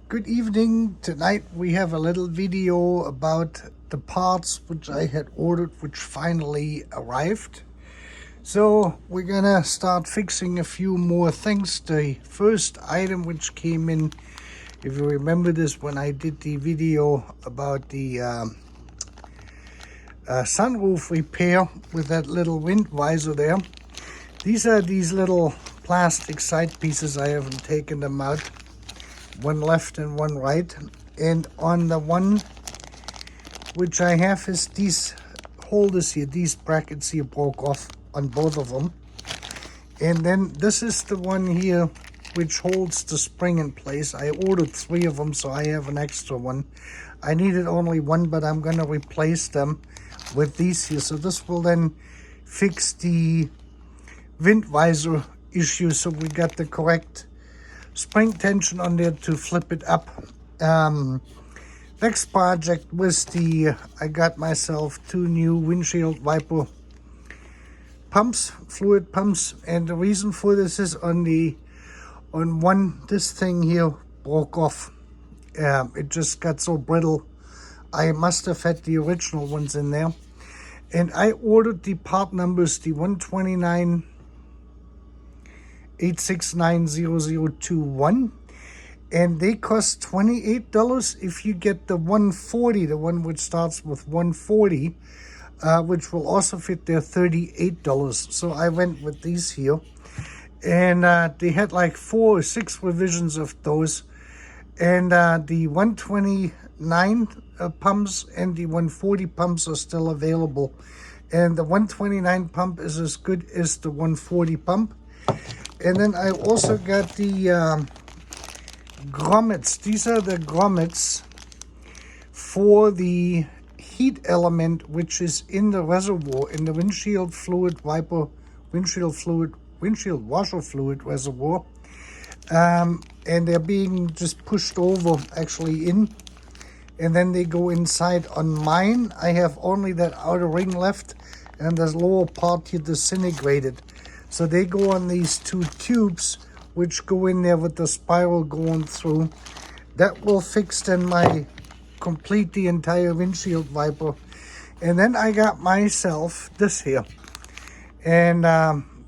Good evening. Tonight we have a little video about the parts which I had ordered, which finally arrived. So we're gonna start fixing a few more things. The first item which came in, if you remember this, when I did the video about the sunroof repair with that little wind visor there. These are these little plastic side pieces. I haven't taken them out. One left and one right, and on the one which I have is these holders here, these brackets here broke off on both of them. And then this is the one here which holds the spring in place. I ordered 3 of them, so I have an extra one. I needed only one, but I'm going to replace them with these here. So this will then fix the wind visor issue, so we got the correct spring tension on there to flip it up. Next project was I got myself 2 new windshield wiper pumps, fluid pumps, and the reason for this is this thing here broke off. It just got so brittle. I must have had the original ones in there, and I ordered the part numbers, the 129 8690021, and they cost $28 if you get the 140, the one which starts with 140, which will also fit there, $38. So I went with these here, and they had like 4 or 6 revisions of those, and the 129 pumps and the 140 pumps are still available, and the 129 pump is as good as the 140 pump. And then I also got the grommets. These are the grommets for the heat element which is in the reservoir, in the windshield washer fluid reservoir. And they're being just pushed over actually in, and then they go inside. On mine, I have only that outer ring left, and this lower part here disintegrated. So they go on these 2 tubes which go in there with the spiral going through. That will fix then complete the entire windshield wiper. And then I got myself this here. And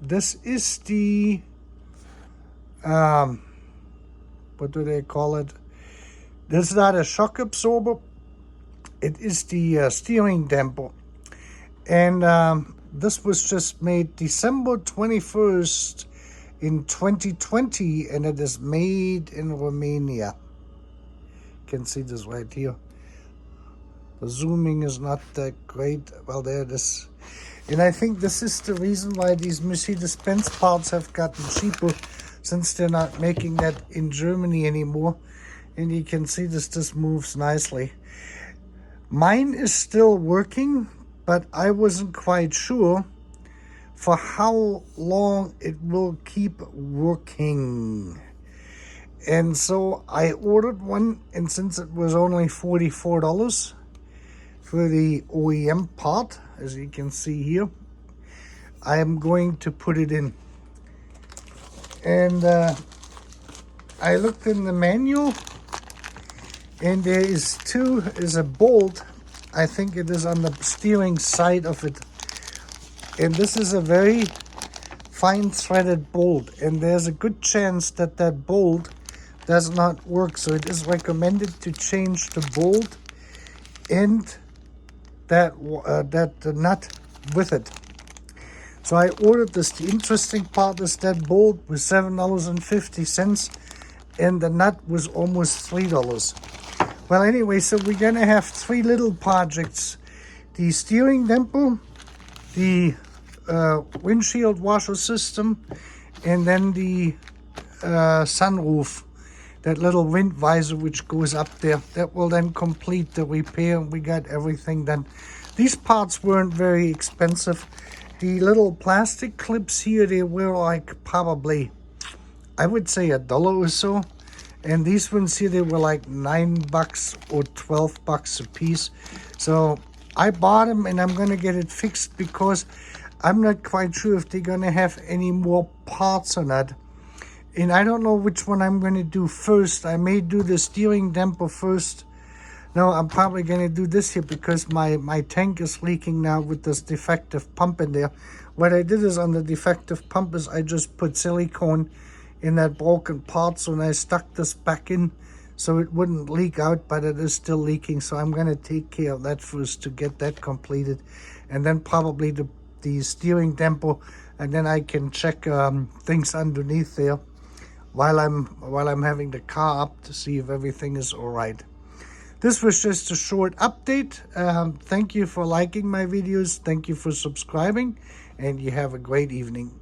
this is the, what do they call it? This is not a shock absorber. It is the steering damper. And this was just made December 21st in 2020, and it is made in Romania. You can see this right here. The zooming is not that great. Well, there it is. And I think this is the reason why these Mercedes-Benz parts have gotten cheaper, since they're not making that in Germany anymore. And you can see this moves nicely. Mine is still working, but I wasn't quite sure for how long it will keep working. And so I ordered one, and since it was only $44 for the OEM part, as you can see here, I am going to put it in. And I looked in the manual, and there is a bolt. I think it is on the steering side of it, and this is a very fine threaded bolt, and there's a good chance that that bolt does not work. So it is recommended to change the bolt and that nut with it. So I ordered this. The interesting part is that bolt was $7.50, and the nut was almost $3. Well, anyway, so we're going to have 3 little projects. The steering damper, the windshield washer system, and then the sunroof, that little wind visor which goes up there. That will then complete the repair. We got everything done. These parts weren't very expensive. The little plastic clips here, they were like probably, I would say $1 or so. And these ones here, they were like $9 or $12 a piece. So I bought them, and I'm going to get it fixed because I'm not quite sure if they're going to have any more parts or not. And I don't know which one I'm going to do first. I may do the steering damper first. No, I'm probably going to do this here because my tank is leaking now with this defective pump in there. What I did is on the defective pump is I just put silicone in that broken part. So when I stuck this back in so it wouldn't leak out, but it is still leaking. So I'm going to take care of that first to get that completed. And then probably the steering damper. And then I can check things underneath there while I'm having the car up to see if everything is all right. This was just a short update. Thank you for liking my videos. Thank you for subscribing, and you have a great evening.